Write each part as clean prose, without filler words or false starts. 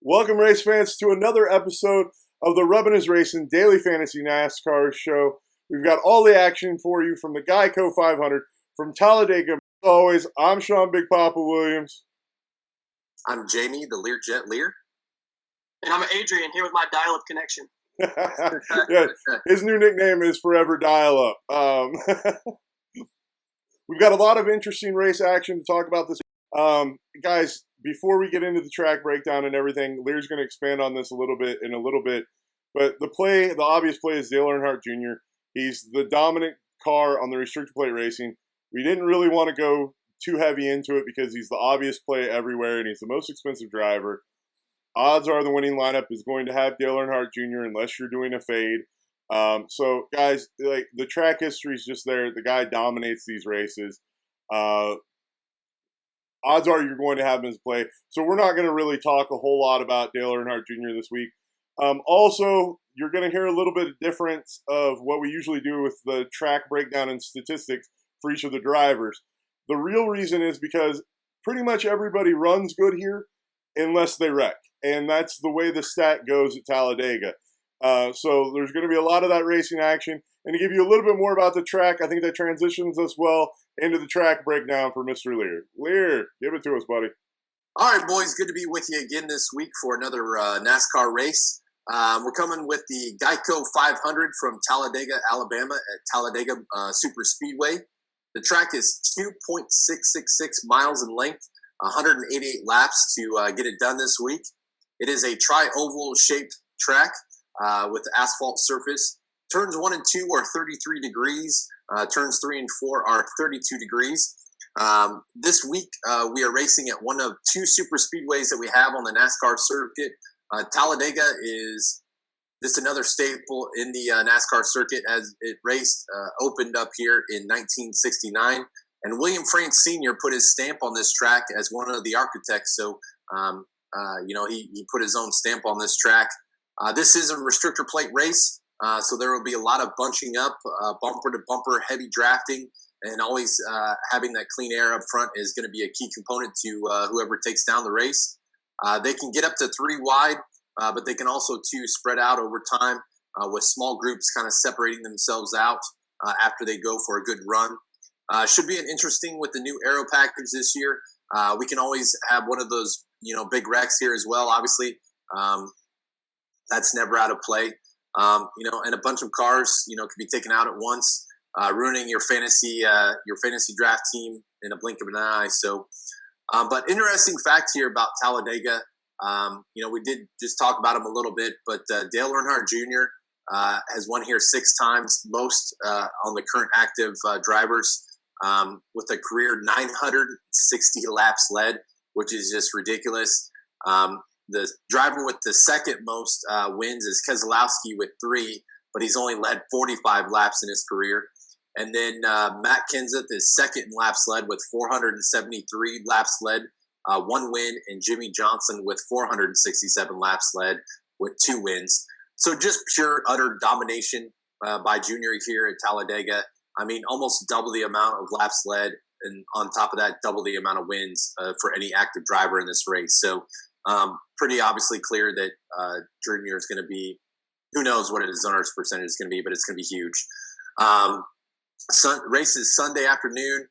Welcome, race fans, to another episode of the Rubbing is Racing Daily Fantasy Nascar Show. We've got all the action for you from the Geico 500 from Talladega. As always, I'm Sean Big Poppa Williams. I'm Jamie, the Liehr Jet Liehr. And I'm Adrian, here with my dial-up connection. Yeah, his new nickname is Forever Dial-Up. We've got a lot of interesting race action to talk about this. Guys, before we get into the track breakdown and everything, Lear's going to expand on this a little bit. But the obvious play is Dale Earnhardt Jr. He's the dominant car on the restrictor plate racing. We didn't really want to go too heavy into it because he's the obvious play everywhere and he's the most expensive driver. Odds are the winning lineup is going to have Dale Earnhardt Jr. unless you're doing a fade. So, guys, like the track history is just there. The guy dominates these races. Odds are you're going to have him as play. So we're not going to really talk a whole lot about Dale Earnhardt Jr. this week. Also, you're going to hear a little bit of difference of what we usually do with the track breakdown and statistics for each of the drivers. The real reason is because pretty much everybody runs good here unless they wreck. And that's the way the stat goes at Talladega. So there's going to be a lot of that racing action. And to give you a little bit more about the track, I think that transitions us well into the track breakdown for Mr. Liehr. Liehr, give it to us, buddy. All right, boys, good to be with you again this week for another NASCAR race. We're coming with the Geico 500 from Talladega, Alabama at Talladega Super Speedway. The track is 2.666 miles in length, 188 laps to get it done this week. It is a tri-oval shaped track with asphalt surface. Turns 1 and 2 are 33 degrees. Turns 3 and 4 are 32 degrees. This week, we are racing at one of two super speedways that we have on the NASCAR circuit. Talladega is just another staple in the NASCAR circuit as it opened up here in 1969. And William France Sr. put his stamp on this track as one of the architects. So, he put his own stamp on this track. This is a restrictor plate race. So there will be a lot of bunching up, bumper to bumper, heavy drafting, and always having that clean air up front is going to be a key component to whoever takes down the race. They can get up to 3 wide, but they can also spread out over time with small groups kind of separating themselves out after they go for a good run. Should be an interesting with the new aero package this year. We can always have one of those, big wrecks here as well. Obviously, that's never out of play. And a bunch of cars, can be taken out at once, ruining your fantasy draft team in a blink of an eye. So, but interesting fact here about Talladega, we did just talk about him a little bit, but Dale Earnhardt Jr. Has won here 6 times, most on the current active drivers, with a career 960 laps led, which is just ridiculous. The driver with the second most wins is Keselowski with 3, but he's only led 45 laps in his career. And then Matt Kenseth is second in laps led with 473 laps led, 1 win, and Jimmy Johnson with 467 laps led with 2 wins. So just pure, utter domination by Junior here at Talladega. I mean, almost double the amount of laps led, and on top of that, double the amount of wins for any active driver in this race. So pretty obviously clear that Junior is going to be, who knows what his owners percentage is going to be, but it's going to be huge. Race is Sunday afternoon,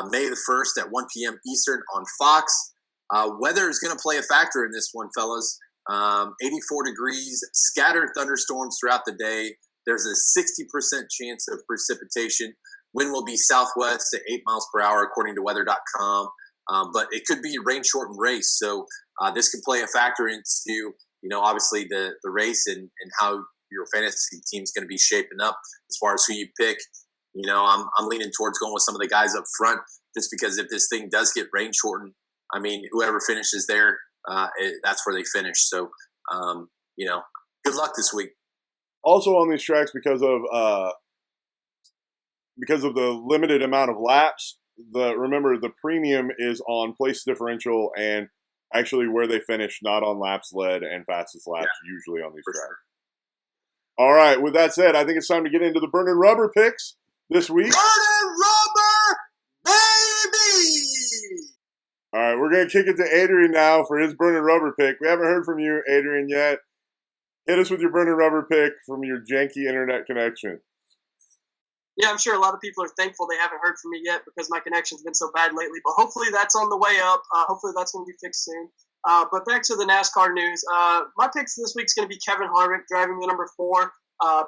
May the 1st at 1 p.m. Eastern on Fox. Weather is going to play a factor in this one, fellas. 84 degrees, scattered thunderstorms throughout the day. There's a 60% chance of precipitation. Wind will be southwest at 8 miles per hour, according to weather.com. But it could be a rain-shortened race. So this could play a factor into, obviously the race and how your fantasy team's going to be shaping up as far as who you pick. I'm leaning towards going with some of the guys up front just because if this thing does get rain-shortened, I mean, whoever finishes there, that's where they finish. So, good luck this week. Also on these tracks, because of the limited amount of laps, remember the premium is on place differential and actually where they finish, not on laps led and fastest laps usually on these tracks. Sure. All right, with that said, I think it's time to get into the burning rubber picks. this week. Burning rubber, baby! All right, we're going to kick it to Adrian now for his burning rubber pick. We haven't heard from you, Adrian, yet. Hit us with your burning rubber pick from your janky internet connection. Yeah, I'm sure a lot of people are thankful they haven't heard from me yet because my connection's been so bad lately. But hopefully that's on the way up. Hopefully that's going to be fixed soon. But back to the NASCAR news. My picks this week is going to be Kevin Harvick driving the number 4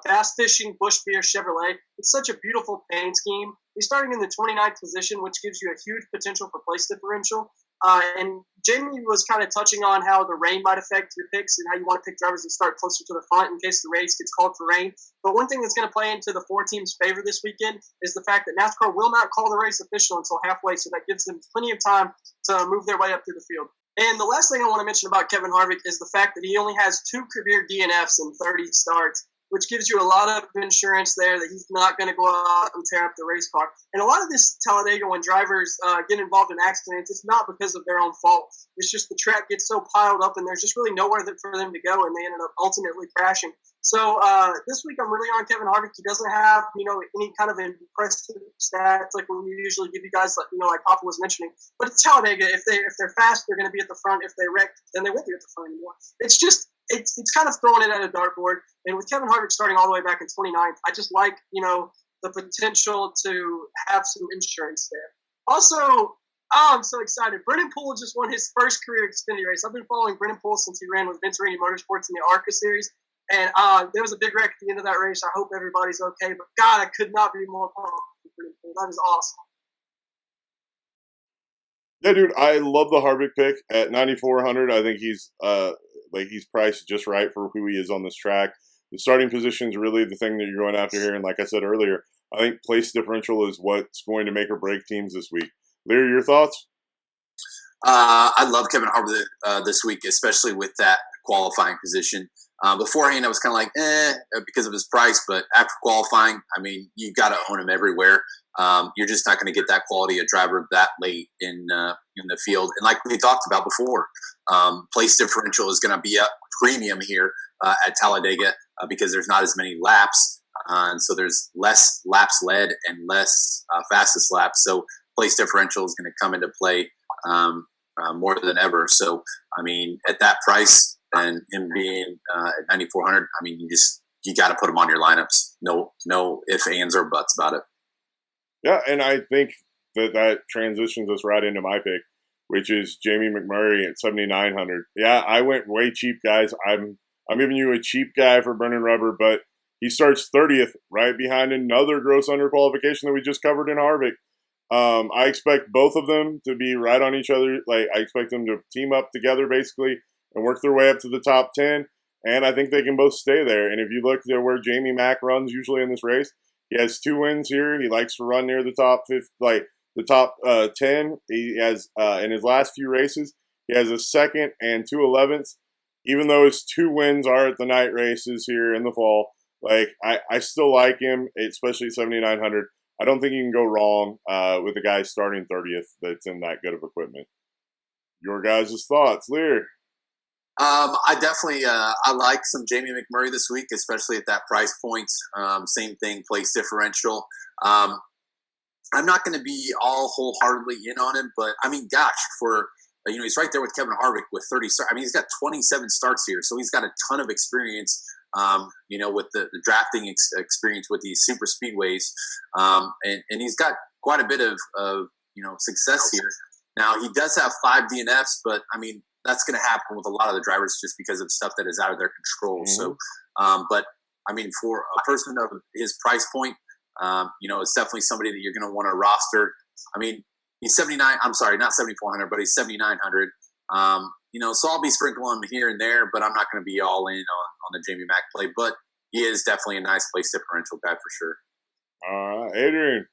Bass Fishing Bush Beer Chevrolet. It's such a beautiful paint scheme. He's starting in the 29th position, which gives you a huge potential for place differential. And Jamie was kind of touching on how the rain might affect your picks and how you want to pick drivers that start closer to the front in case the race gets called for rain. But one thing that's going to play into the 4 teams' favor this weekend is the fact that NASCAR will not call the race official until halfway, so that gives them plenty of time to move their way up through the field. And the last thing I want to mention about Kevin Harvick is the fact that he only has 2 career DNFs in 30 starts, which gives you a lot of insurance there that he's not going to go out and tear up the race car. And a lot of this Talladega, when drivers get involved in accidents, it's not because of their own fault. It's just the track gets so piled up and there's just really nowhere for them to go, and they ended up ultimately crashing. So this week I'm really on Kevin Harvick. He doesn't have, any kind of impressive stats like we usually give you guys, like Poppa was mentioning. But it's Talladega. If they're fast, they're going to be at the front. If they wreck, then they won't be at the front anymore. It's just it's kind of throwing it at a dartboard. And with Kevin Harvick starting all the way back in 29th, I just like the potential to have some insurance there. Also, I'm so excited. Brennan Poole just won his first career Xfinity race. I've been following Brennan Poole since he ran with Venturini Motorsports in the ARCA series. And there was a big wreck at the end of that race. I hope everybody's okay. But, God, I could not be more pumped for Brennan Poole. That is awesome. Yeah, dude, I love the Harvick pick at 9,400. I think he's priced just right for who he is on this track. The starting position is really the thing that you're going after here. And like I said earlier, I think place differential is what's going to make or break teams this week. Liehr, your thoughts? I love Kevin Harvick this week, especially with that qualifying position. Beforehand, I was kind of like, because of his price. But after qualifying, I mean, you got to own him everywhere. You're just not going to get that quality of driver that late in the field. And like we talked about before, place differential is going to be a premium here at Talladega because there's not as many laps. And so there's less laps led and less fastest laps. So place differential is going to come into play more than ever. So, I mean, at that price and him being at 9,400, I mean, you got to put him on your lineups. No ifs, ands, or buts about it. Yeah, and I think that transitions us right into my pick, which is Jamie McMurray at 7,900. Yeah, I went way cheap, guys. I'm giving you a cheap guy for burning rubber, but he starts 30th, right behind another gross underqualification that we just covered in Harvick. I expect both of them to be right on each other. Like, I expect them to team up together, basically, and work their way up to the top 10. And I think they can both stay there. And if you look at where Jamie Mack runs usually in this race, he has 2 wins here. He likes to run near the top 10. He has in his last few races, he has a 2nd and 2 11ths. Even though his 2 wins are at the night races here in the fall, like I still like him, especially 7,900. I don't think you can go wrong with a guy starting 30th that's in that good of equipment. Your guys' thoughts, Liehr? I definitely I like some Jamie McMurray this week, especially at that price point. Same thing, place differential. I'm not going to be all wholeheartedly in on him, but I mean, gosh, he's right there with Kevin Harvick with 30 starts. I mean, he's got 27 starts here, so he's got a ton of experience. With the drafting experience with these super speedways, and he's got quite a bit of success here. Now he does have 5 DNFs, but I mean that's going to happen with a lot of the drivers just because of stuff that is out of their control. Mm-hmm. So, but I mean for a person of his price point, it's definitely somebody that you're going to want to roster. I mean he's 79. I'm sorry, not 7,400, but he's 7,900. So I'll be sprinkling him here and there, but I'm not going to be all in on the Jamie Mack play. But he is definitely a nice place differential guy for sure. Adrian.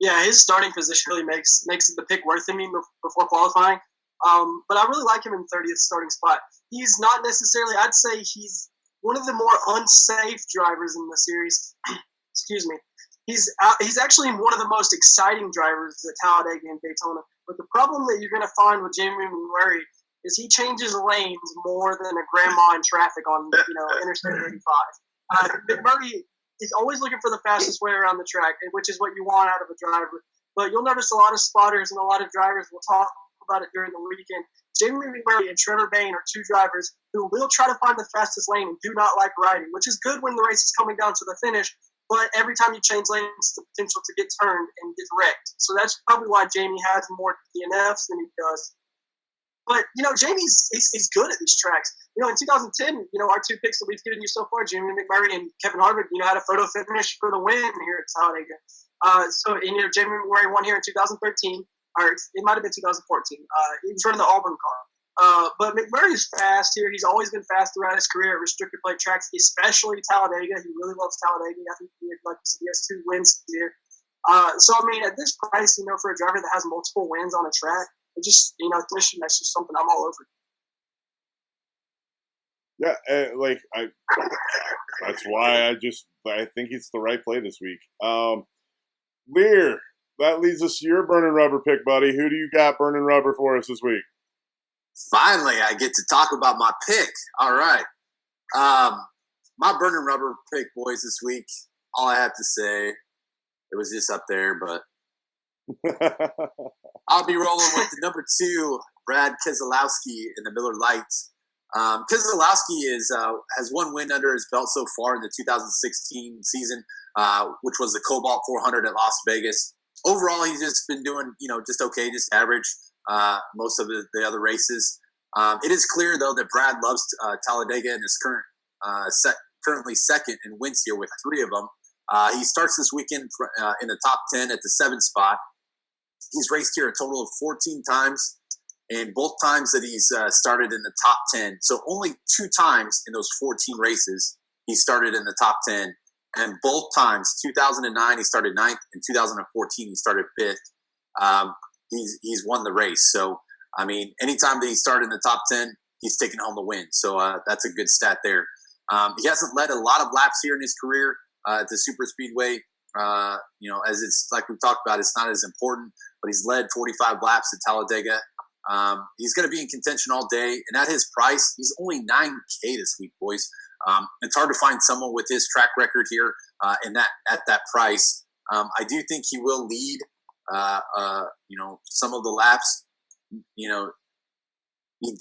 Yeah, his starting position really makes the pick worth him before qualifying. But I really like him in 30th starting spot. He's not necessarily, I'd say he's one of the more unsafe drivers in the series. Excuse me. He's actually one of the most exciting drivers at Talladega and Daytona. But the problem that you're going to find with Jamie McMurray is he changes lanes more than a grandma in traffic on Interstate 85. McMurray he's always looking for the fastest way around the track, which is what you want out of a driver. But you'll notice a lot of spotters and a lot of drivers will talk about it during the weekend. Jamie McMurray and Trevor Bayne are two drivers who will try to find the fastest lane and do not like riding, which is good when the race is coming down to the finish. But every time you change lanes, the potential to get turned and get wrecked. So that's probably why Jamie has more DNFs than he does. But, Jamie's he's good at these tracks. In 2010, our two picks that we've given you so far, Jamie McMurray and Kevin Harvick, had a photo finish for the win here at Talladega. Jamie McMurray won here in 2013, or it might have been 2014. He was running the Auburn car. But McMurray's fast here. He's always been fast throughout his career at restricted plate tracks, especially Talladega. He really loves Talladega. I think he has 2 wins here. At this price, for a driver that has multiple wins on a track, that's just something I'm all over. Yeah, that's why I think it's the right play this week. Liehr, that leads us to your burning rubber pick, buddy. Who do you got burning rubber for us this week? Finally, I get to talk about my pick. All right. My burning rubber pick, boys, this week, all I have to say, it was just up there, but I'll be rolling with the number 2, Brad Keselowski in the Miller Lite. Keselowski has 1 win under his belt so far in the 2016 season, which was the Cobalt 400 at Las Vegas. Overall, he's just been doing, just okay, just average most of the other races. It is clear, though, that Brad loves Talladega and is currently second in wins here with 3 of them. He starts this weekend in the top 10 at the 7th spot. He's raced here a total of 14 times, and both times that he's started in the top 10. So only 2 times in those 14 races he started in the top 10. And both times, 2009 he started 9th, and 2014 he started 5th. He's won the race. So, anytime that he started in the top 10, he's taken home the win. So that's a good stat there. He hasn't led a lot of laps here in his career at the super speedway. As it's like we talked about, it's not as important, but he's led 45 laps at Talladega. He's going to be in contention all day, and at his price, he's only $9K this week, boys. It's hard to find someone with his track record here at that price. I do think he will lead, some of the laps. He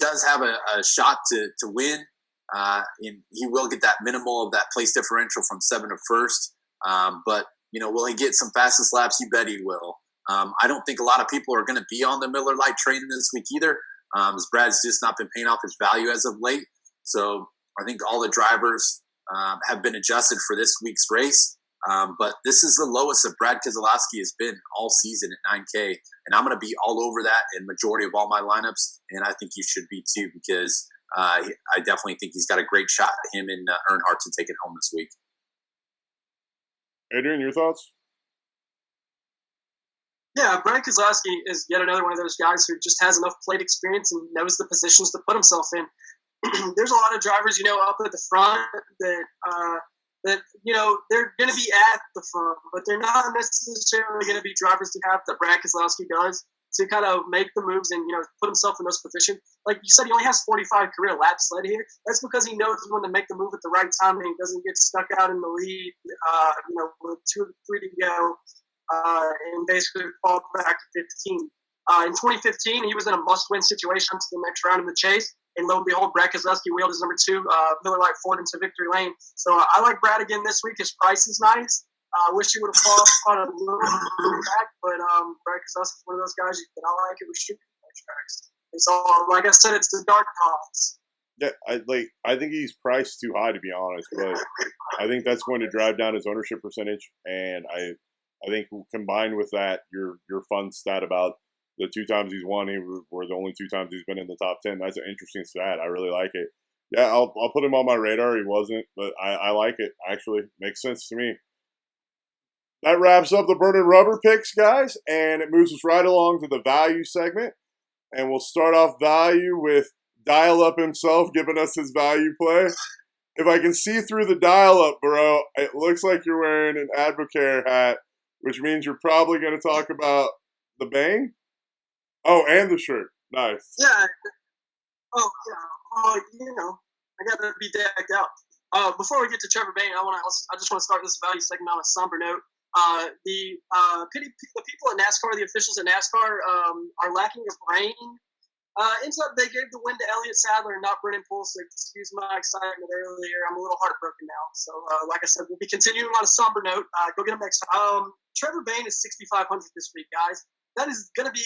does have a shot to win, and he will get that minimal of that place differential from 7 to first. But will he get some fastest laps? You bet he will. I don't think a lot of people are going to be on the Miller Lite train this week either, as Brad's just not been paying off his value as of late. So I think all the drivers have been adjusted for this week's race. But this is the lowest that Brad Keselowski has been all season at 9K. And I'm going to be all over that in majority of all my lineups. And I think you should be too, because I definitely think he's got a great shot at him and Earnhardt to take it home this week. Adrian, your thoughts? Yeah, Brad Keselowski is yet another one of those guys who just has enough plate experience and knows the positions to put himself in. There's a lot of drivers, up at the front that they're going to be at the front, but they're not necessarily going to be drivers to have that Brad Keselowski does to kind of make the moves and, put himself in those positions. Like you said, he only has 45 career laps led here. That's because he knows when to make the move at the right time and he doesn't get stuck out in the lead, with 2 or 3 to go, and basically fall back to 15. In 2015, he was in a must-win situation to the next round in the chase. And lo and behold, Brad Keselowski wheeled his number 2 Miller Lite Ford into victory lane. So I like Brad again this week. His price is nice. I wish he would have fought a little back, but Brad Keselowski is one of those guys that I like at restricted tracks. It's all, like I said, it's the dark cause. Yeah, I think he's priced too high, to be honest, but I think that's going to drive down his ownership percentage. And I think combined with that, your fun stat about the 2 times he's won, were the only 2 times he's been in the top 10. That's an interesting stat. I really like it. Yeah, I'll put him on my radar. He wasn't, but I like it. Actually, makes sense to me. That wraps up the burning rubber picks, guys, and it moves us right along to the value segment. And we'll start off value with Dial Up himself giving us his value play. If I can see through the Dial Up, bro, it looks like you're wearing an Advocare hat, which means you're probably going to talk about the Bang. Oh, and the shirt. Nice. Yeah. Oh, yeah. Oh, I got to be decked out. Before we get to Trevor Bayne, I just want to start this value segment on a somber note. The people at NASCAR, the officials at NASCAR, are lacking a brain. Ends up they gave the win to Elliott Sadler and not Brennan Poole, so excuse my excitement earlier. I'm a little heartbroken now. So, like I said, we'll be continuing on a somber note. Go get him next time. Trevor Bayne is 6,500 this week, guys. That is going to be,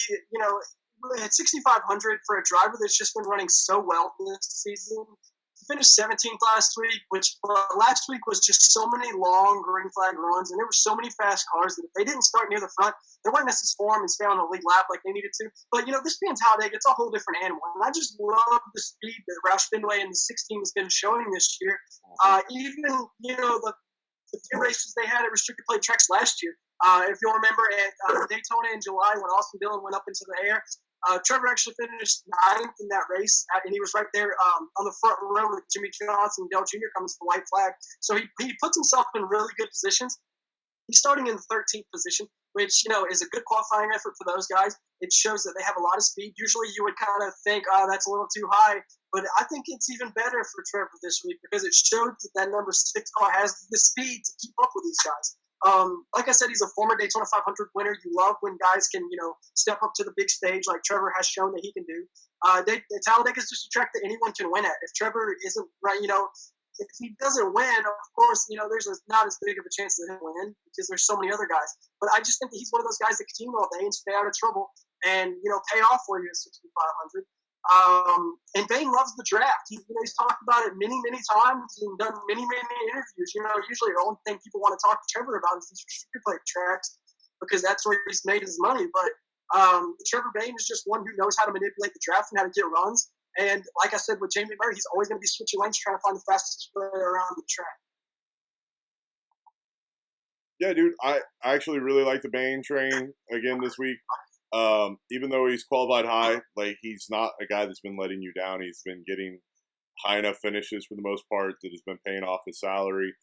at 6,500 for a driver that's just been running so well this season. He finished 17th last week, which last week was just so many long green flag runs, and there were so many fast cars that if they didn't start near the front, they weren't necessarily form and stay on the lead lap like they needed to. But, this being Talladega, it's a whole different animal. And I just love the speed that Roush Fenway and the 16 has been showing this year. Even, the few races they had at restricted plate tracks last year. If you'll remember at Daytona in July when Austin Dillon went up into the air, Trevor actually finished 9th in that race, and he was right there on the front row with Jimmy Johnson and Dale Jr. coming to the white flag. So he puts himself in really good positions. He's starting in the 13th position, which, is a good qualifying effort for those guys. It shows that they have a lot of speed. Usually you would kind of think, that's a little too high. But I think it's even better for Trevor this week because it showed that number 6 car has the speed to keep up with these guys. Like I said, he's a former Daytona 500 winner. You love when guys can, step up to the big stage like Trevor has shown that he can do. Talladega is just a track that anyone can win at. If Trevor isn't right, if he doesn't win, of course, there's not as big of a chance that he'll win because there's so many other guys. But I just think that he's one of those guys that can team all day and stay out of trouble and, pay off for you at 6,500. And Bayne loves the draft. He's talked about it many, many times and done many, many interviews. Usually the only thing people want to talk to Trevor about is these restricted plate tracks because that's where he's made his money. But Trevor Bayne is just one who knows how to manipulate the draft and how to get runs. And like I said with Jamie Murray, he's always going to be switching lanes trying to find the fastest player around the track. Yeah, dude, I actually really like the Bayne train again this week. Even though he's qualified high, he's not a guy that's been letting you down. He's been getting high enough finishes for the most part that has been paying off his salary.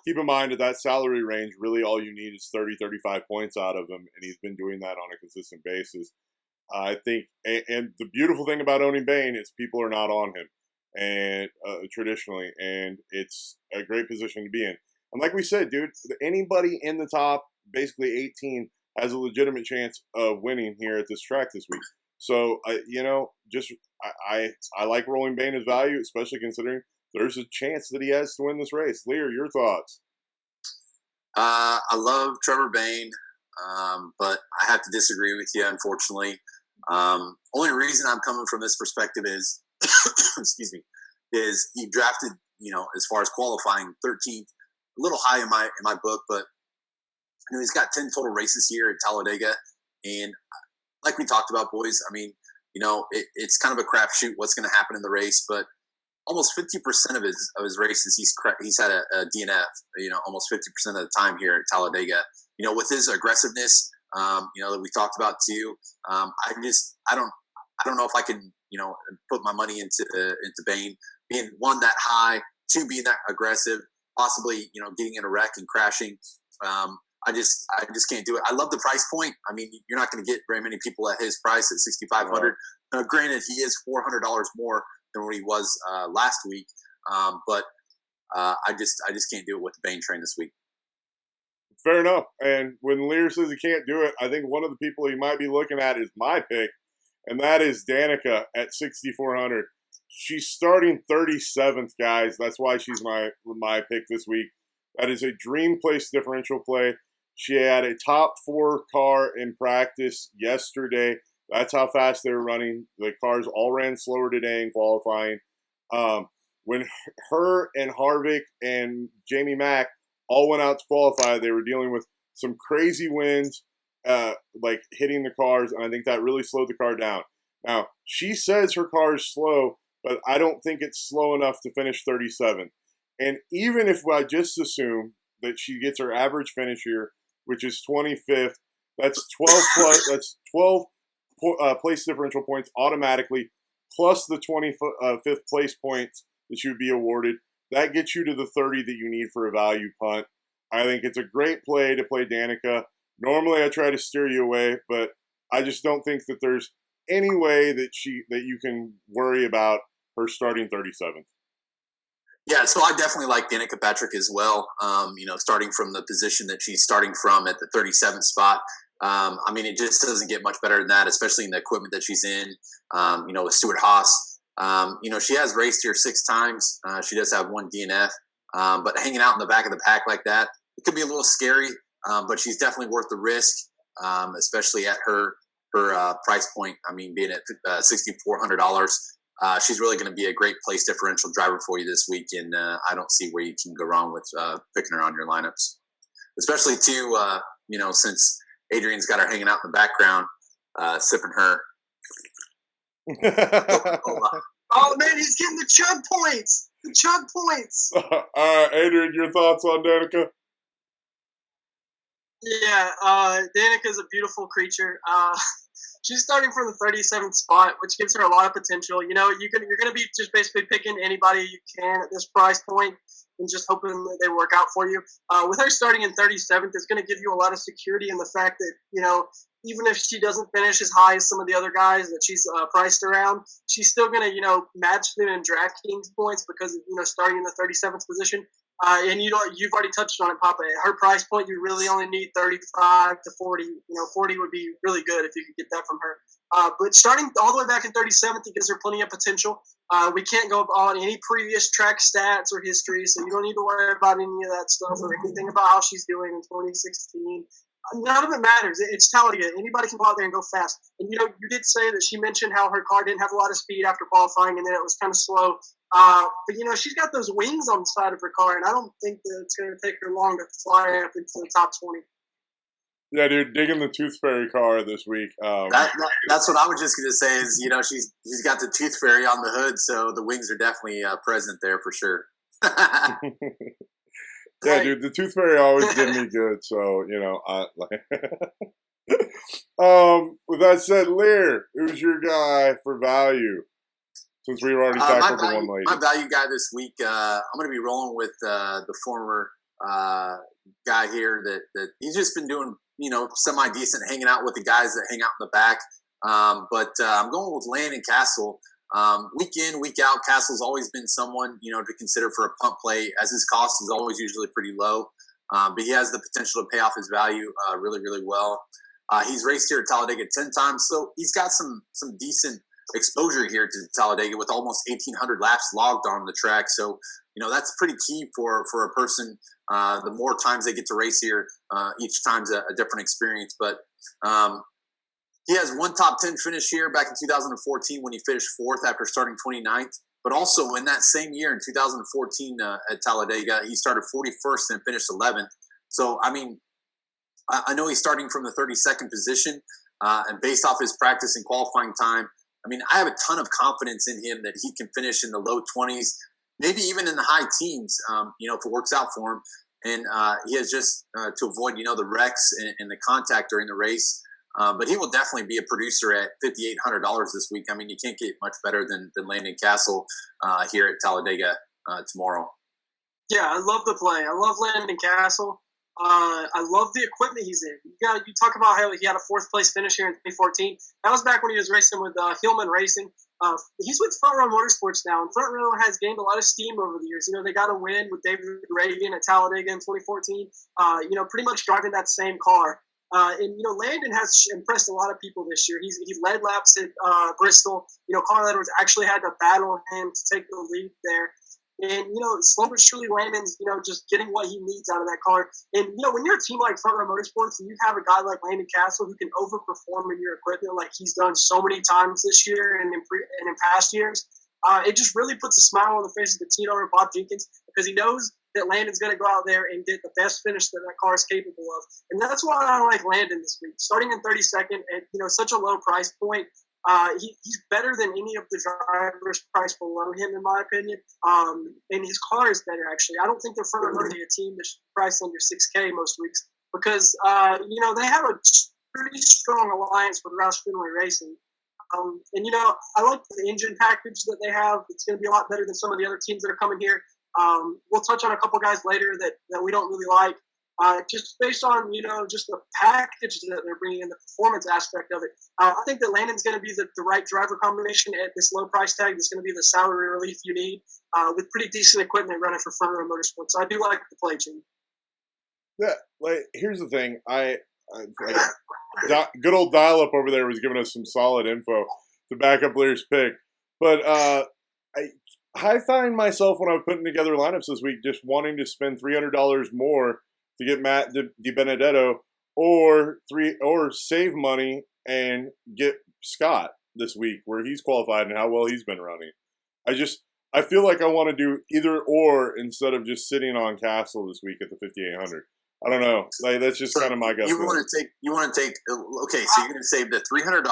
Keep in mind that salary range, really all you need is 30, 35 points out of him, and he's been doing that on a consistent basis. I think, and the beautiful thing about owning Bayne is people are not on him, and traditionally, and it's a great position to be in. And like we said, dude, anybody in the top, basically 18, has a legitimate chance of winning here at this track this week. So, I like rolling Bayne as value, especially considering there's a chance that he has to win this race. Liehr, your thoughts? I love Trevor Bayne, but I have to disagree with you, unfortunately. Only reason I'm coming from this perspective is, excuse me, is he drafted, as far as qualifying 13th, a little high in my book, but he's got 10 total races here at Talladega, and like we talked about, boys, I mean, it's kind of a crapshoot what's going to happen in the race, but almost 50% of his races he's had a DNF. Almost 50% of the time here at Talladega. With his aggressiveness, that we talked about too. I don't know if I can put my money into Bayne being one that high, two being that aggressive, possibly getting in a wreck and crashing. I just can't do it. I love the price point. I mean, you're not going to get very many people at his price at $6,500. Now, granted, he is $400 more than what he was last week, but I just can't do it with the Bayne train this week. Fair enough. And when Liehr says he can't do it, I think one of the people he might be looking at is my pick, and that is Danica at 6,400. She's starting 37th, guys. That's why she's my pick this week. That is a dream place differential play. She had a top 4 car in practice yesterday. That's how fast they were running. The cars all ran slower today in qualifying. When her and Harvick and Jamie Mack all went out to qualify, they were dealing with some crazy winds, hitting the cars, and I think that really slowed the car down. Now, she says her car is slow, but I don't think it's slow enough to finish 37th. And even if I just assume that she gets her average finish here, which is 25th, that's 12 place differential points automatically, plus the 25th place points that you would be awarded. That gets you to the 30 that you need for a value punt. I think it's a great play to play Danica. Normally I try to steer you away, but I just don't think that there's any way that you can worry about her starting 37th. Yeah, so I definitely like Danica Patrick as well. Starting from the position that she's starting from at the 37th spot. I mean, it just doesn't get much better than that, especially in the equipment that she's in. With Stuart Haas. She has raced here 6 times. She does have 1 DNF, but hanging out in the back of the pack like that, it could be a little scary. But she's definitely worth the risk, especially at her price point. I mean, being at $6,400. She's really going to be a great place differential driver for you this week, and I don't see where you can go wrong with picking her on your lineups. Especially too, since Adrian's got her hanging out in the background, sipping her. Oh man, he's getting the chug points. The chug points. Adrian, your thoughts on Danica? Yeah, Danica's a beautiful creature. She's starting from the 37th spot, which gives her a lot of potential. You're going to be just basically picking anybody you can at this price point and just hoping that they work out for you. With her starting in 37th, it's going to give you a lot of security in the fact that, even if she doesn't finish as high as some of the other guys that she's priced around, she's still going to, match them in DraftKings points because, starting in the 37th position. And you've already touched on it, Poppa. At her price point, you really only need 35 to 40. 40 would be really good if you could get that from her. But starting all the way back in 37th, it gives her plenty of potential. We can't go on any previous track stats or history, so you don't need to worry about any of that stuff or anything about how she's doing in 2016. None of it matters. It's Talladega. Anybody can go out there and go fast. And, you did say that she mentioned how her car didn't have a lot of speed after qualifying and then it was kind of slow. But, she's got those wings on the side of her car, and I don't think that it's going to take her long to fly up into the top 20. Yeah, dude, digging the Tooth Fairy car this week. That's what I was just going to say is, she's got the Tooth Fairy on the hood, so the wings are definitely present there for sure. Yeah, dude, the Tooth Fairy always did me good, so, with that said, Liehr, who's your guy for value? Since we've already tackled the one lady. My value guy this week, I'm going to be rolling with the former guy here that he's just been doing, semi-decent, hanging out with the guys that hang out in the back. But I'm going with Landon Castle. Week in, week out, Castle's always been someone, to consider for a punt play, as his cost is always usually pretty low. But he has the potential to pay off his value really, really well. He's raced here at Talladega 10 times, so he's got some decent exposure here to Talladega with almost 1,800 laps logged on the track. So, that's pretty key for a person. The more times they get to race here, each time's a different experience. But he has 1 top 10 finish here back in 2014 when he finished 4th after starting 29th. But also in that same year in 2014 at Talladega, he started 41st and finished 11th. So, I mean, I know he's starting from the 32nd position, and based off his practice and qualifying time, I mean, I have a ton of confidence in him that he can finish in the low 20s, maybe even in the high teens, if it works out for him. And he has just to avoid, the wrecks and the contact during the race. But he will definitely be a producer at $5,800 this week. I mean, you can't get much better than Landon Castle here at Talladega tomorrow. Yeah, I love the play. I love Landon Castle. I love the equipment he's in. You talk about how he had a 4th place finish here in 2014. That was back when he was racing with Hillman Racing. He's with Front Row Motorsports now, and Front Row has gained a lot of steam over the years. They got a win with David Reagan at Talladega in 2014. Pretty much driving that same car. And Landon has impressed a lot of people this year. He led laps at Bristol. Carl Edwards actually had to battle him to take the lead there. And, slow but surely Landon's, just getting what he needs out of that car. And, when you're a team like Front Row Motorsports and you have a guy like Landon Castle who can overperform in your equipment like he's done so many times this year and in past years, it just really puts a smile on the face of the team owner, Bob Jenkins, because he knows that Landon's going to go out there and get the best finish that car is capable of. And that's why I like Landon this week. Starting in 32nd at, such a low price point, he's better than any of the drivers priced below him, in my opinion. And his car is better, actually. I don't think they're Front Row a team that's priced under $6K most weeks because, they have a pretty strong alliance with Roush Fenway Racing. And I like the engine package that they have. It's going to be a lot better than some of the other teams that are coming here. We'll touch on a couple guys later that we don't really like. Just based on just the package that they're bringing in, the performance aspect of it. I think that Landon's going to be the right driver combination at this low price tag. That's going to be the salary relief you need with pretty decent equipment running for Front Row Motorsports. So I do like the play, Jim. Yeah, here's the thing. Good old dial up over there was giving us some solid info to back up Liehr's pick, but I find myself when I'm putting together lineups this week just wanting to spend $300 more to get Matt Di Benedetto, or save money and get Scott this week where he's qualified and how well he's been running. I feel like I want to do either or instead of just sitting on Castle this week at the 5,800. I don't know. That's just kind of my gut. You want to take. Okay, so you're going to save the $300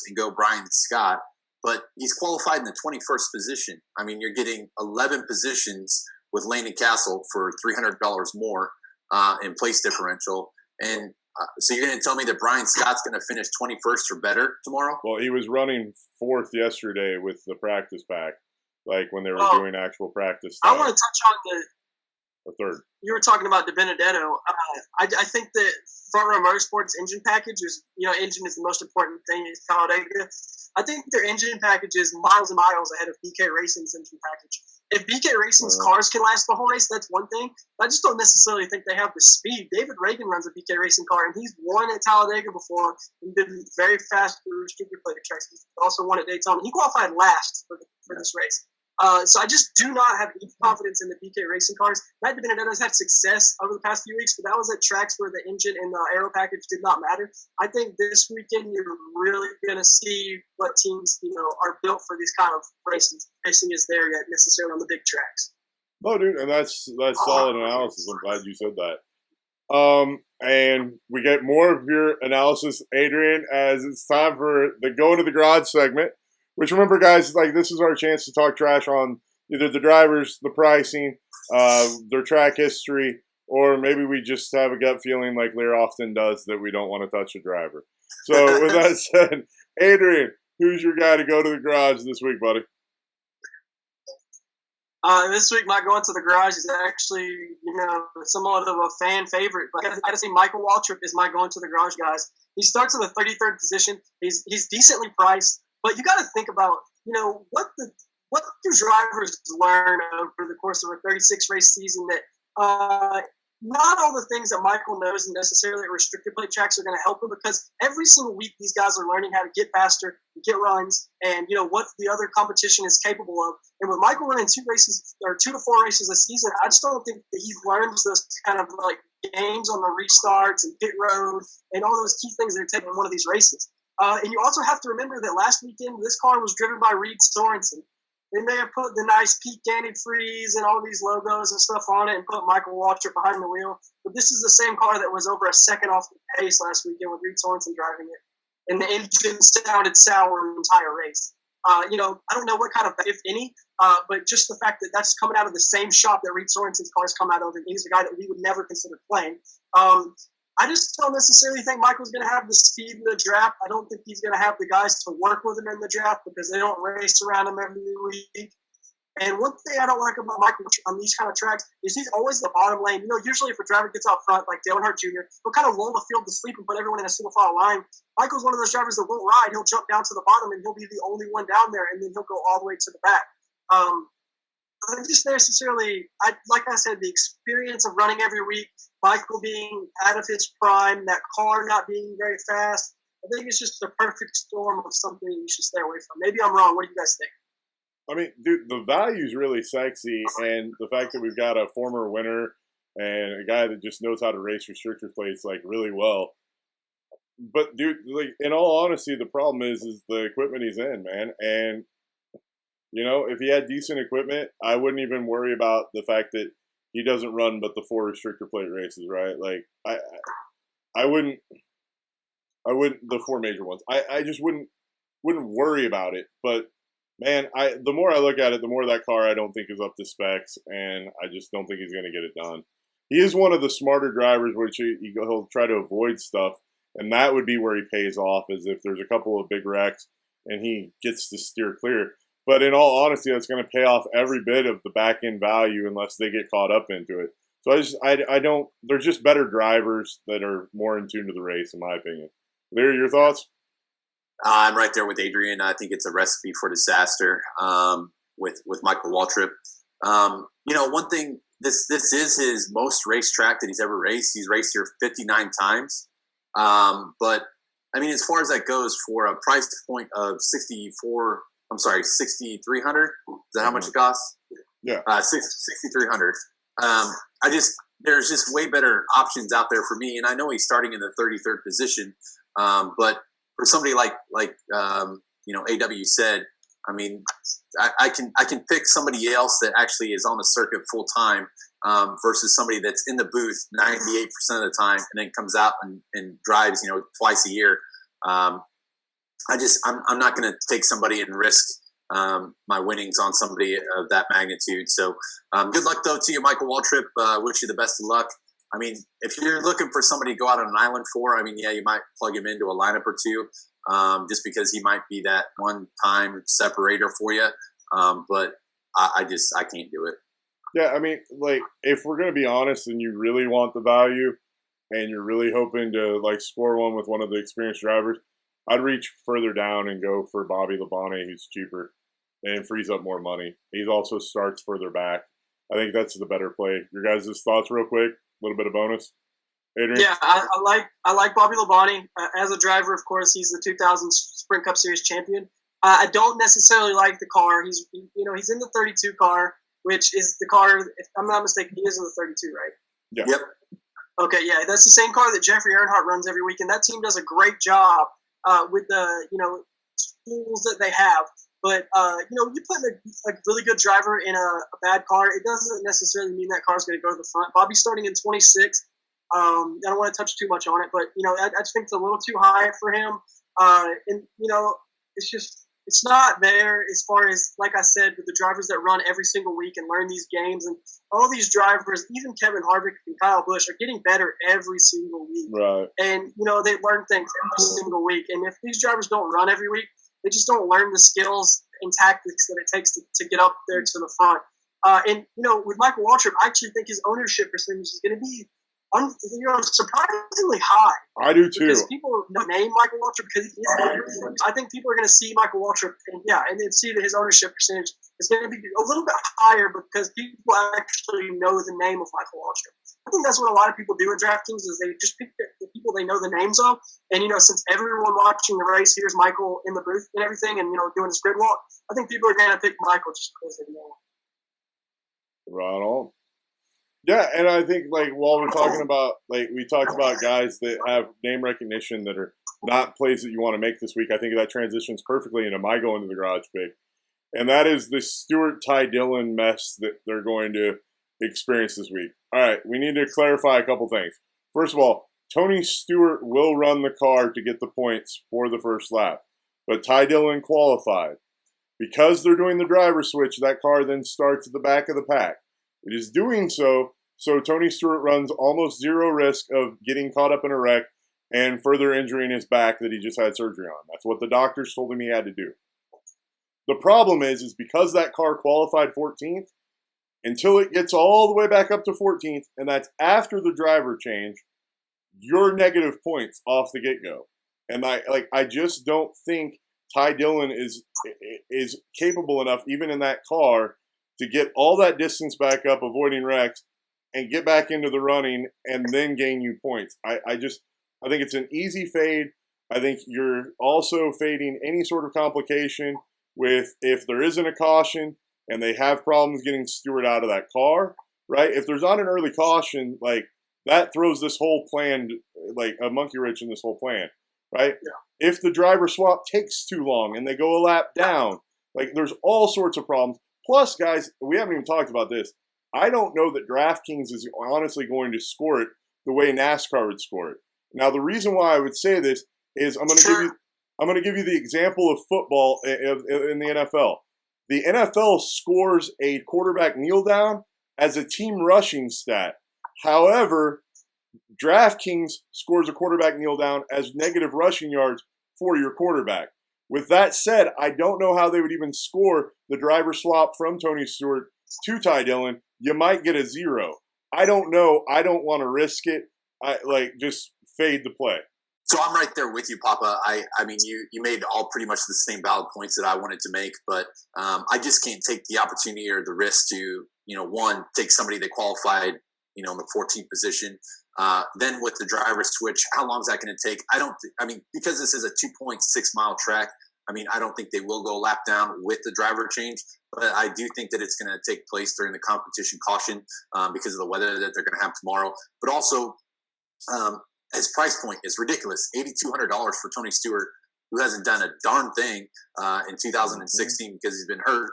and go Brian Scott, but he's qualified in the 21st position. I mean, you're getting 11 positions with Landon Castle for $300 more in place differential, and so you're going to tell me that Brian Scott's going to finish 21st or better tomorrow? Well, he was running 4th yesterday with the practice pack, like when they were doing actual practice. I want to touch on the third. You were talking about Di Benedetto. I think that Front Row Motorsports engine package is, engine is the most important thing in Talladega. I think their engine package is miles and miles ahead of BK Racing's engine package. If BK Racing's cars can last the whole race, that's one thing. I just don't necessarily think they have the speed. David Reagan runs a BK Racing car, and he's won at Talladega before and been very fast through restricted plate tracks. He's also won at Daytona. He qualified last for this race. So I just do not have any confidence in the BK Racing cars. Matt Di Benedetto's had success over the past few weeks, but that was at tracks where the engine and the aero package did not matter. I think this weekend you're really going to see what teams, are built for these kind of races. Racing is there yet necessarily on the big tracks. No, dude, and that's solid analysis. I'm glad you said that. And we get more of your analysis, Adrian, as it's time for the Go Into the Garage segment. Which, remember, guys, this is our chance to talk trash on either the drivers, the pricing, their track history, or maybe we just have a gut feeling like Liehr often does that we don't want to touch a driver. So, with that said, Adrian, who's your guy to go to the garage this week, buddy? This week, my going to the garage is actually, somewhat of a fan favorite. But I got to say, Michael Waltrip is my going to the garage, guys. He starts in the 33rd position. He's decently priced. But you got to think about, what do drivers learn over the course of a 36-race season that not all the things that Michael knows and necessarily at restricted plate tracks are going to help him, because every single week these guys are learning how to get faster, get runs, and, what the other competition is capable of. And with Michael running 2 to 4 races a season, I just don't think that he learns those kind of games on the restarts and pit road and all those key things that are taken in one of these races. And you also have to remember that last weekend, this car was driven by Reed Sorensen. They may have put the nice Pete antifreeze and all these logos and stuff on it and put Michael Waltrip behind the wheel. But this is the same car that was over a second off the pace last weekend with Reed Sorensen driving it. And the engine sounded sour the entire race. I don't know what kind of, if any, but just the fact that that's coming out of the same shop that Reed Sorensen's cars come out of, and he's a guy that we would never consider playing. I just don't necessarily think Michael's going to have the speed in the draft. I don't think he's going to have the guys to work with him in the draft because they don't race around him every week. And one thing I don't like about Michael on these kind of tracks is he's always the bottom lane. Usually if a driver gets out front, like Dale Earnhardt Jr., he'll kind of lull the field to sleep and put everyone in a single file line. Michael's one of those drivers that won't ride. He'll jump down to the bottom and he'll be the only one down there, and then he'll go all the way to the back. I just necessarily, like I said, the experience of running every week, Michael being out of his prime, that car not being very fast, I think it's just the perfect storm of something you should stay away from. Maybe I'm wrong. What do you guys think? I mean, dude, the value's really sexy, and the fact that we've got a former winner and a guy that just knows how to race restrictor plates really well. But dude, in all honesty, the problem is the equipment he's in, man. And if he had decent equipment, I wouldn't even worry about the fact that he doesn't run but the 4 restrictor plate races, right? I wouldn't the 4 major ones. I just wouldn't worry about it. But man, the more I look at it, the more that car I don't think is up to specs, and I just don't think he's going to get it done. He is one of the smarter drivers, which he'll try to avoid stuff, and that would be where he pays off, is if there's a couple of big wrecks and he gets to steer clear. But in all honesty, that's going to pay off every bit of the back-end value unless they get caught up into it. So I don't. They're just better drivers that are more in tune to the race, in my opinion. Liehr, your thoughts? I'm right there with Adrian. I think it's a recipe for disaster with Michael Waltrip. One thing. This is his most racetrack that he's ever raced. He's raced here 59 times. But I mean, as far as that goes, for a price point of $6,300. Is that how much it costs? Yeah, $6,300. There's just way better options out there for me, and I know he's starting in the 33rd position. But for somebody like AW said, I mean, I can pick somebody else that actually is on the circuit full time versus somebody that's in the booth 98% of the time and then comes out and drives twice a year. I'm not going to take somebody and risk my winnings on somebody of that magnitude. So good luck though to you, Michael Waltrip. Wish you the best of luck. I mean, if you're looking for somebody to go out on an island for, I mean, yeah, you might plug him into a lineup or two. Just because he might be that one-time separator for you. But I can't do it. Yeah, I mean, like, if we're going to be honest and you really want the value and you're really hoping to, like, score one with one of the experienced drivers, I'd reach further down and go for Bobby Labonte, who's cheaper and frees up more money. He also starts further back. I think that's the better play. Your guys' thoughts real quick? A little bit of bonus. Adrian? Yeah, I like Bobby Labonte as a driver. Of course, he's the 2000 Sprint Cup Series champion. I don't necessarily like the car. He's in the 32 car, which is the car. If I'm not mistaken, he is in the 32, right? Yeah. Yep. Okay, yeah, that's the same car that Jeffrey Earnhardt runs every week, and that team does a great job with the tools that they have. But you put a really good driver in a bad car, it doesn't necessarily mean that car's going to go to the front. Bobby's starting in 26. I don't want to touch too much on it, but I just think it's a little too high for him. It's not there as far as, like I said, with the drivers that run every single week and learn these games, and all these drivers, even Kevin Harvick and Kyle Busch, are getting better every single week. Right. And they learn things every single week. And if these drivers don't run every week, they just don't learn the skills and tactics that it takes to get up there to the front. With Michael Waltrip, I actually think his ownership percentage is going to be surprisingly high. I do too. Because people name Michael Waltrip because he is. I think people are going to see Michael Waltrip and then see that his ownership percentage is going to be a little bit higher because people actually know the name of Michael Waltrip. I think that's what a lot of people do at DraftKings is they just pick the people they know the names of. And since everyone watching the race here's Michael in the booth and everything, and doing his grid walk, I think people are going to pick Michael just because they know him. Right on. Yeah, and I think, while we're talking about, we talked about guys that have name recognition that are not plays that you want to make this week, I think that transitions perfectly into my going to the garage pick. And that is the Stewart-Ty Dillon mess that they're going to experience this week. All right, we need to clarify a couple things. First of all, Tony Stewart will run the car to get the points for the first lap, but Ty Dillon qualified. Because they're doing the driver switch, that car then starts at the back of the pack. It is doing so Tony Stewart runs almost zero risk of getting caught up in a wreck and further injuring his back that he just had surgery on. That's what the doctors told him he had to do. The problem is because that car qualified 14th, until it gets all the way back up to 14th, and that's after the driver change, you're negative points off the get-go. And I just don't think Ty Dillon is capable enough, even in that car, to get all that distance back up, avoiding wrecks, and get back into the running and then gain you points. I think it's an easy fade. I think you're also fading any sort of complication with if there isn't a caution and they have problems getting Stewart out of that car, right? If there's not an early caution, that throws this whole plan, a monkey wrench in this whole plan, right? Yeah. If the driver swap takes too long and they go a lap down, there's all sorts of problems. Plus, guys, we haven't even talked about this. I don't know that DraftKings is honestly going to score it the way NASCAR would score it. Now, the reason why I would say this is I'm going to give you the example of football in the NFL. The NFL scores a quarterback kneel down as a team rushing stat. However, DraftKings scores a quarterback kneel down as negative rushing yards for your quarterback. With that said, I don't know how they would even score the driver swap from Tony Stewart to Ty Dillon. You might get a 0. I don't know. I don't want to risk it. Just fade the play. So I'm right there with you, Poppa. I mean, you made all pretty much the same valid points that I wanted to make, but I just can't take the opportunity or the risk to, one, take somebody that qualified, in the 14th position. Then with the driver switch, how long is that going to take? Because this is a 2.6 mile track, I don't think they will go lap down with the driver change, but I do think that it's going to take place during the competition caution because of the weather that they're going to have tomorrow. But also, his price point is ridiculous, $8,200 for Tony Stewart, who hasn't done a darn thing in 2016 because he's been hurt.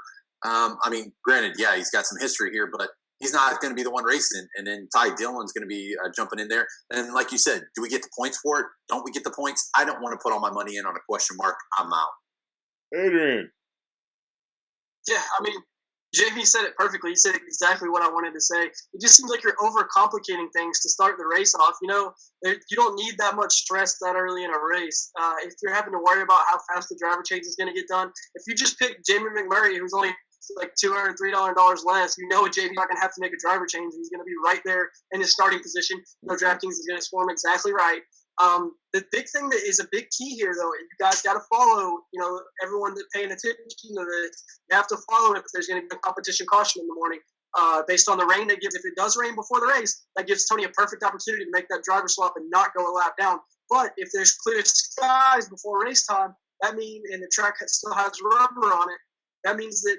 Granted, yeah, he's got some history here, but he's not going to be the one racing. And then Ty Dillon's going to be jumping in there. And like you said, do we get the points for it? Don't we get the points? I don't want to put all my money in on a question mark. I'm out. Adrian. Yeah, Jamie said it perfectly. He said exactly what I wanted to say. It just seems like you're overcomplicating things to start the race off. You don't need that much stress that early in a race. If you're having to worry about how fast the driver change is going to get done, if you just pick Jamie McMurray, who's only like $200, $300 less, Jamie's not going to have to make a driver change. He's going to be right there in his starting position. DraftKings is going to score him exactly right. The big thing that is a big key here, though, you guys got to follow, everyone that's paying attention to this, you have to follow if there's going to be a competition caution in the morning. Based on the rain that gives, if it does rain before the race, that gives Tony a perfect opportunity to make that driver swap and not go a lap down. But if there's clear skies before race time, and the track still has rubber on it, that means that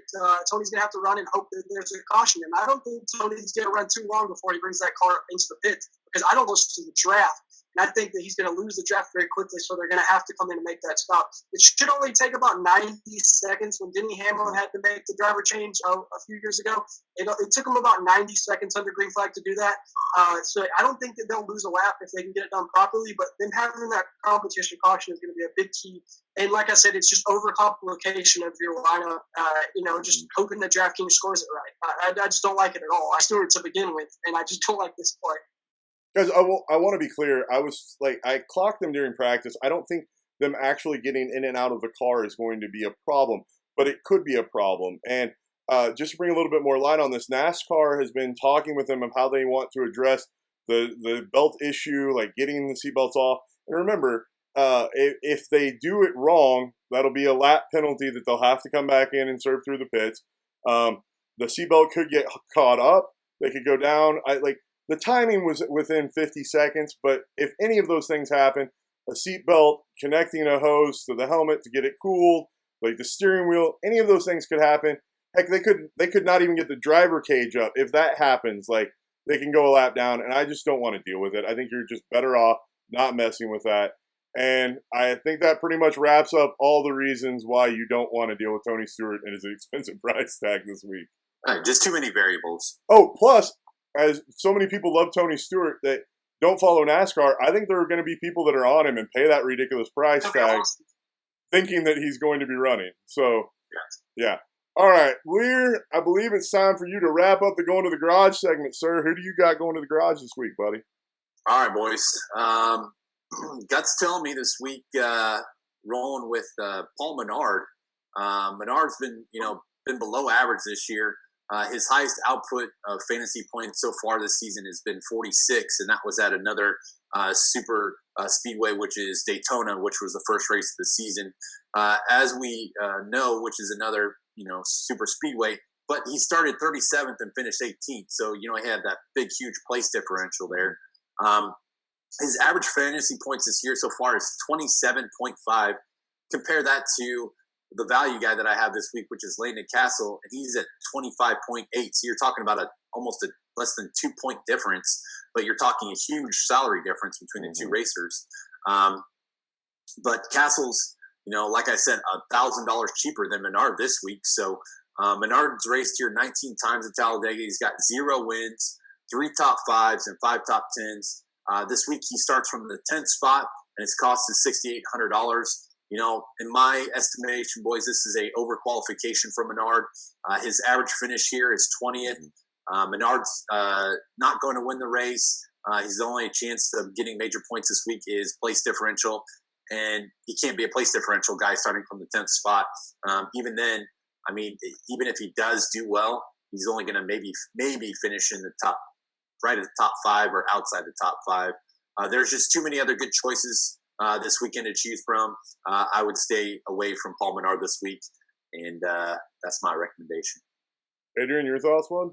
Tony's going to have to run and hope that there's a caution. And I don't think Tony's going to run too long before he brings that car into the pits because I don't listen to the draft. And I think that he's going to lose the draft very quickly, so they're going to have to come in and make that stop. It should only take about 90 seconds. When Denny Hamlin had to make the driver change a few years ago, it took him about 90 seconds under green flag to do that. So I don't think that they'll lose a lap if they can get it done properly, but them having that competition caution is going to be a big key. And like I said, it's just overcomplication of your lineup, just hoping that DraftKings scores it right. I just don't like it at all. I Stewart to begin with, and I just don't like this play. Guys, I want to be clear. I clocked them during practice. I don't think them actually getting in and out of the car is going to be a problem, but it could be a problem. And just to bring a little bit more light on this, NASCAR has been talking with them of how they want to address the belt issue, like getting the seatbelts off. And remember, if they do it wrong, that'll be a lap penalty that they'll have to come back in and serve through the pits. The seatbelt could get caught up. They could go down. The timing was within 50 seconds, but if any of those things happen, a seatbelt connecting a hose to the helmet to get it cooled, like the steering wheel, any of those things could happen. Heck, they could not even get the driver cage up. If that happens, they can go a lap down, and I just don't want to deal with it. I think you're just better off not messing with that. And I think that pretty much wraps up all the reasons why you don't want to deal with Tony Stewart and his expensive price tag this week. All right, just too many variables. Oh, plus, as so many people love Tony Stewart that don't follow NASCAR, I think there are going to be people that are on him and pay that ridiculous price tag thinking that he's going to be running. So, yeah. All right, Liehr, I believe it's time for you to wrap up the Going to the Garage segment, sir. Who do you got going to the garage this week, buddy? All right, boys. Guts telling me this week, rolling with Paul Menard. Menard's been below average this year. His highest output of fantasy points so far this season has been 46, and that was at another super speedway, which is Daytona, which was the first race of the season. As we know, which is another super speedway, but he started 37th and finished 18th, so he had that big, huge place differential there. His average fantasy points this year so far is 27.5. Compare that to the value guy that I have this week, which is Landon Castle, and he's at 25.8. So you're talking about almost a less than 2-point difference, but you're talking a huge salary difference between the two racers. But Castle's, like I said, $1,000 cheaper than Menard this week. So Menard's raced here 19 times at Talladega. He's got 0 wins, 3 top 5s, and 5 top 10s. This week he starts from the 10th spot, and his cost is $6,800. In my estimation, boys, this is a overqualification for Menard. His average finish here is 20th. Menard's not going to win the race. His only chance of getting major points this week is place differential, and he can't be a place differential guy starting from the 10th spot. Even then, even if he does do well, he's only going to maybe finish in the top right at the top 5 or outside the top 5. There's just too many other good choices this weekend to choose from. I would stay away from Paul Menard this week, and that's my recommendation. Adrian, your thoughts, one?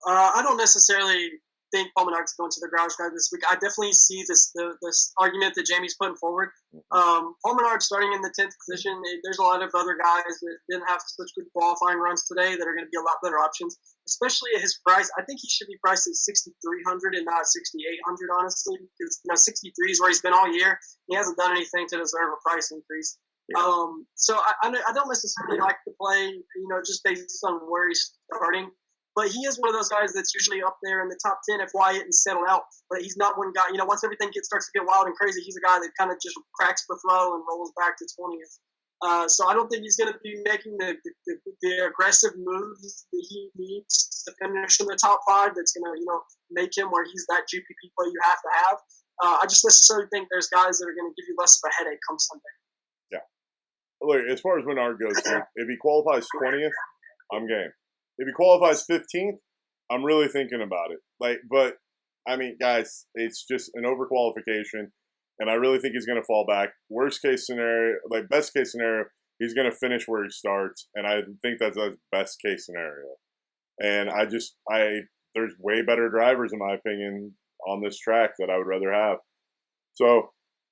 I don't necessarily think Paul Menard's going to the garage guy this week. I definitely see this argument that Jamie's putting forward. Paul Menard starting in the 10th position. There's a lot of other guys that didn't have such good qualifying runs today that are going to be a lot better options, especially at his price. I think he should be priced at 6,300 and not 6,800, honestly, because 63 is where he's been all year. He hasn't done anything to deserve a price increase. Yeah. So I don't necessarily like to play, just based on where he's starting. But he is one of those guys that's usually up there in the top 10 if Wyatt and settled out. But he's not one guy, once everything starts to get wild and crazy, he's a guy that kind of just cracks the throw and rolls back to 20th. So I don't think he's going to be making the aggressive moves that he needs to finish in the top 5 that's going to, make him where he's that GPP play you have to have. I just necessarily think there's guys that are going to give you less of a headache come Sunday. Yeah. Look, as far as Menard goes, if he qualifies 20th, I'm game. If he qualifies 15th, I'm really thinking about it. But I mean, guys, it's just an overqualification, and I really think he's going to fall back. Worst case scenario, best case scenario, he's going to finish where he starts, and I think that's a best case scenario. And there's way better drivers, in my opinion, on this track that I would rather have. So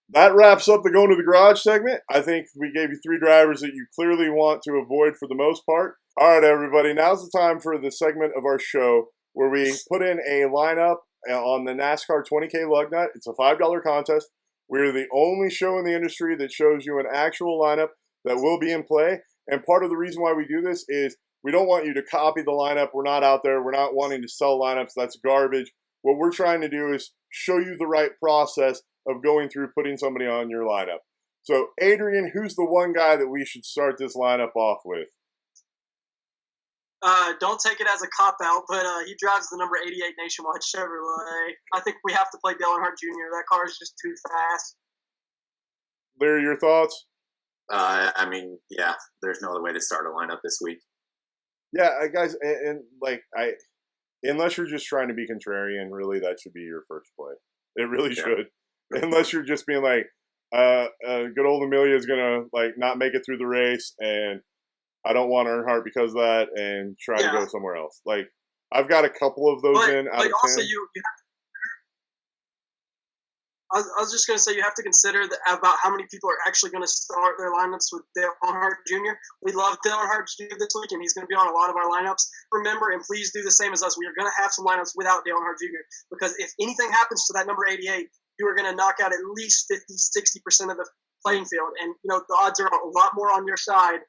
that wraps up the Going to the Garage segment. I think we gave you 3 drivers that you clearly want to avoid for the most part. All right, everybody, now's the time for the segment of our show where we put in a lineup on the NASCAR 20K lug nut. It's a $5 contest. We're the only show in the industry that shows you an actual lineup that will be in play. And part of the reason why we do this is we don't want you to copy the lineup. We're not out there. We're not wanting to sell lineups. That's garbage. What we're trying to do is show you the right process of going through putting somebody on your lineup. So, Adrian, who's the one guy that we should start this lineup off with? Don't take it as a cop-out, but he drives the number 88 Nationwide Chevrolet. I think we have to play Dale Earnhardt Jr. That car is just too fast. Lear, your thoughts? Yeah, there's no other way to start a lineup this week. Yeah, guys, unless you're just trying to be contrarian, really, that should be your first play. It really should. Unless you're just being good old Amelia is going to, not make it through the race, and I don't want Earnhardt because of that, and try to go somewhere else. I've got a couple of those out of 10. Also, I was just going to say you have to consider about how many people are actually going to start their lineups with Dale Earnhardt Jr. We love Dale Earnhardt Jr. this week, and he's going to be on a lot of our lineups. Remember, and please do the same as us, we are going to have some lineups without Dale Earnhardt Jr. because if anything happens to that number 88, you are going to knock out at least 50-60% of the playing field. And, the odds are a lot more on your side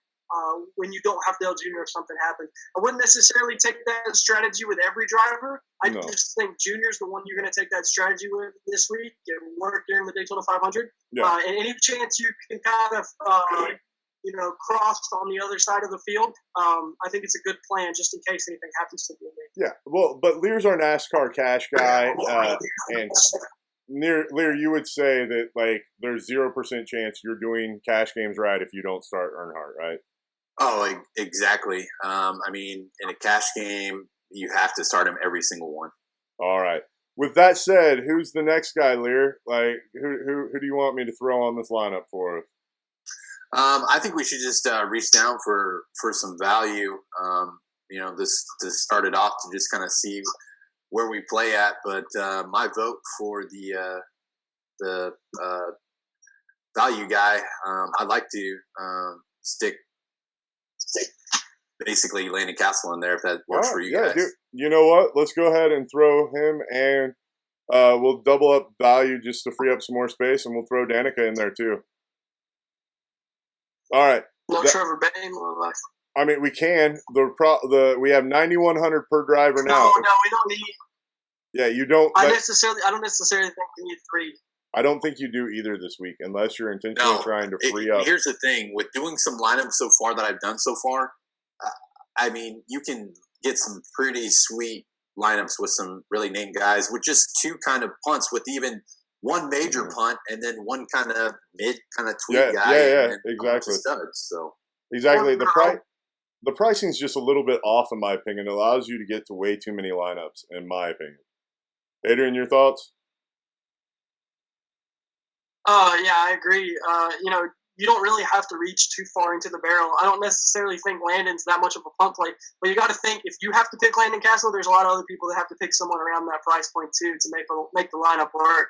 when you don't have Dale Jr. if something happens. I wouldn't necessarily take that strategy with every driver. I just think Junior's the one you're going to take that strategy with this week and work during the Daytona 500. Yeah. And any chance you can kind of, cross on the other side of the field, I think it's a good plan just in case anything happens to you. Yeah, well, but Lear's our NASCAR cash guy, and Liehr, you would say that there's 0% chance you're doing cash games right if you don't start Earnhardt, right? Oh, exactly. In a cash game, you have to start him every single one. All right. With that said, who's the next guy, Liehr? Who do you want me to throw on this lineup for us? I think we should just reach down for some value. This to start it off to just kind of see where we play at. But my vote for the value guy, I'd like to stick basically Landon Castle in there if that works for you guys. Dude. You know what? Let's go ahead and throw him, and we'll double up value just to free up some more space, and we'll throw Danica in there too. All right. No Trevor Bayne. We can. We have 9,100 per driver now. No, we don't need. Yeah, you don't. I don't necessarily think we need 3. I don't think you do either this week, unless you're intentionally trying to free up. Here's the thing. With doing some lineups so far that I've done so far, you can get some pretty sweet lineups with some really named guys with just 2 kind of punts with even one major punt and then one kind of mid kind of tweak guy. Yeah, exactly. Studs, so. Exactly. the pricing's just a little bit off, in my opinion. It allows you to get to way too many lineups, in my opinion. Adrian, your thoughts? Yeah, I agree. You don't really have to reach too far into the barrel. I don't necessarily think Landon's that much of a punt play, but you got to think if you have to pick Landon Castle, there's a lot of other people that have to pick someone around that price point too to make the lineup work.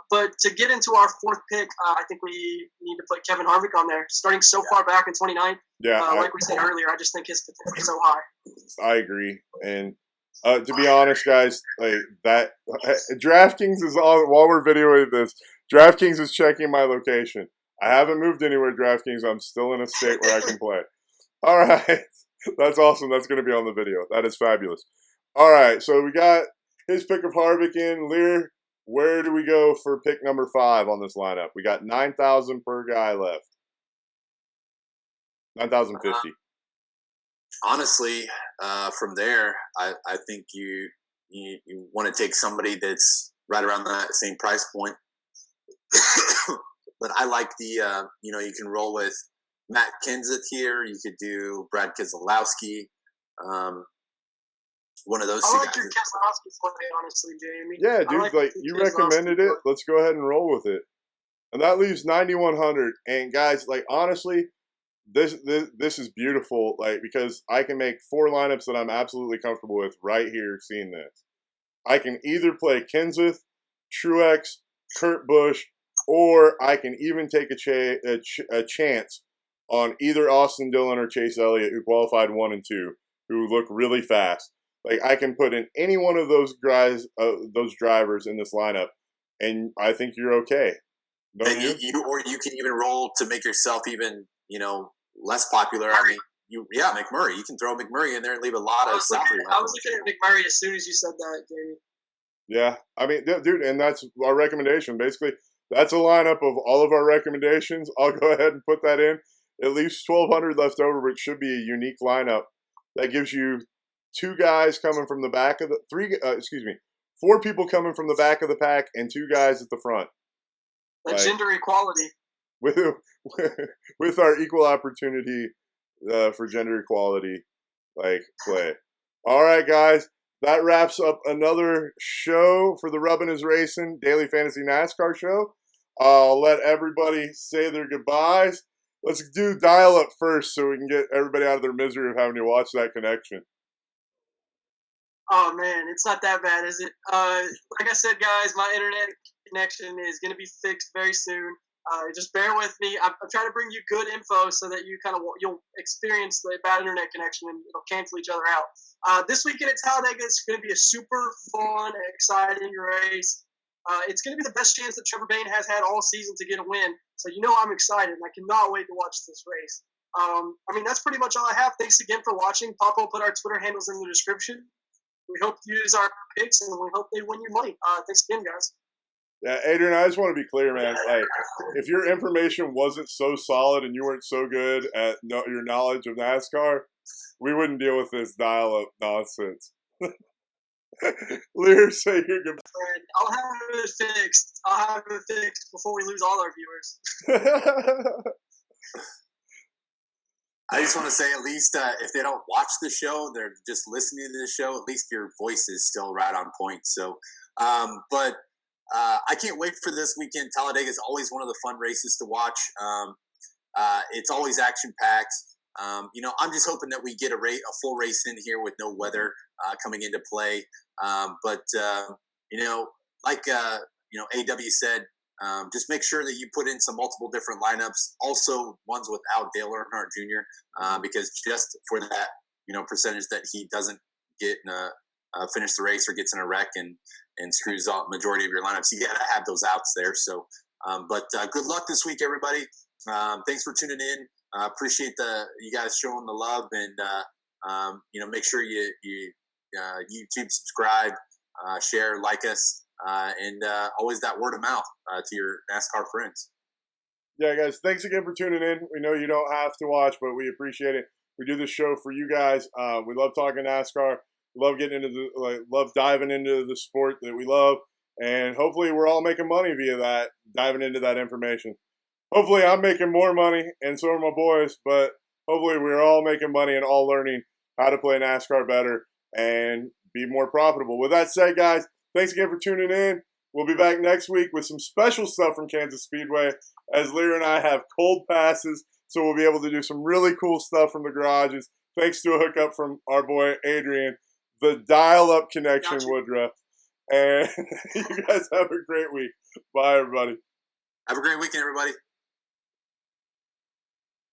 But to get into our fourth pick, I think we need to put Kevin Harvick on there. Starting so far back in 29, like we said earlier, I just think his potential is so high. I agree, and to be honest, guys, like that, DraftKings is all. While we're videoing this, DraftKings is checking my location. I haven't moved anywhere, DraftKings. I'm still in a state where I can play. All right, that's awesome. That's going to be on the video. That is fabulous. All right, so we got his pick of Harvick in. Liehr, where do we go for pick number 5 on this lineup? We got 9,000 per guy left. 9,050. Honestly, from there, I think you want to take somebody that's right around that same price point. But I like the you can roll with Matt Kenseth here. You could do Brad Keselowski. One of those. I like your Keselowski play, honestly, Jamie. Yeah, dude, like you recommended it. Let's go ahead and roll with it. And that leaves 9,100. And guys, like honestly, this is beautiful. Like because I can make 4 lineups that I'm absolutely comfortable with right here. Seeing this, I can either play Kenseth, Truex, Kurt Busch, or I can even take a chance on either Austin Dillon or Chase Elliott, who qualified 1 and 2, who look really fast. Like I can put in any one of those guys, those drivers in this lineup, and I think you're okay. Don't you? Or you can even roll to make yourself even less popular. I mean, McMurray. You can throw McMurray in there and leave a lot of salary. I was looking at McMurray as soon as you said that, Jamie. Yeah, I mean, dude, and that's our recommendation. Basically, that's a lineup of all of our recommendations. I'll go ahead and put that in. At least 1,200 left over, which should be a unique lineup that gives you 2 guys coming from the back of the 4 people coming from the back of the pack and 2 guys at the front. Gender equality with our equal opportunity for gender equality play. All right, guys, that wraps up another show for the Rubbing is Racing Daily Fantasy NASCAR Show. I'll let everybody say their goodbyes. Let's do dial up first so we can get everybody out of their misery of having to watch that connection. Oh, man, it's not that bad, is it? Like I said, guys, my internet connection is going to be fixed very soon. Just bear with me. I'm trying to bring you good info so that you'll experience the bad internet connection and it'll cancel each other out. This weekend at Talladega, it's going to be a super fun, exciting race. It's going to be the best chance that Trevor Bayne has had all season to get a win. So I'm excited, and I cannot wait to watch this race. That's pretty much all I have. Thanks again for watching. Poppa will put our Twitter handles in the description. We hope you use our picks, and we hope they win your money. Thanks again, guys. Yeah, Adrian, I just want to be clear, man. Like, if your information wasn't so solid and you weren't so good at your knowledge of NASCAR, we wouldn't deal with this dial-up nonsense. Liehr, say your goodbye. I'll have it fixed before we lose all our viewers. I just want to say, at least if they don't watch the show, they're just listening to the show. At least your voice is still right on point. So, but I can't wait for this weekend. Talladega is always one of the fun races to watch. It's always action packed. I'm just hoping that we get a full race in here with no weather coming into play. But AW said, just make sure that you put in some multiple different lineups, also ones without Dale Earnhardt Jr., because just for that, percentage that he doesn't get finish the race or gets in a wreck and screws up majority of your lineups, you got to have those outs there. So, but good luck this week, everybody. Thanks for tuning in. Appreciate you guys showing the love, and make sure you YouTube subscribe, share, like us. And always that word of mouth to your NASCAR friends. Yeah, guys, thanks again for tuning in. We know you don't have to watch, but we appreciate it. We do this show for you guys. We love talking NASCAR. We love getting into love diving into the sport that we love, and hopefully we're all making money via that, diving into that information. Hopefully I'm making more money, and so are my boys. But hopefully we're all making money and all learning how to play NASCAR better and be more profitable. With that said, guys, thanks again for tuning in. We'll be back next week with some special stuff from Kansas Speedway, as Liehr and I have cold passes, so we'll be able to do some really cool stuff from the garages, thanks to a hookup from our boy Adrian, the dial-up connection Woodruff. And you guys have a great week. Bye, everybody. Have a great weekend, everybody.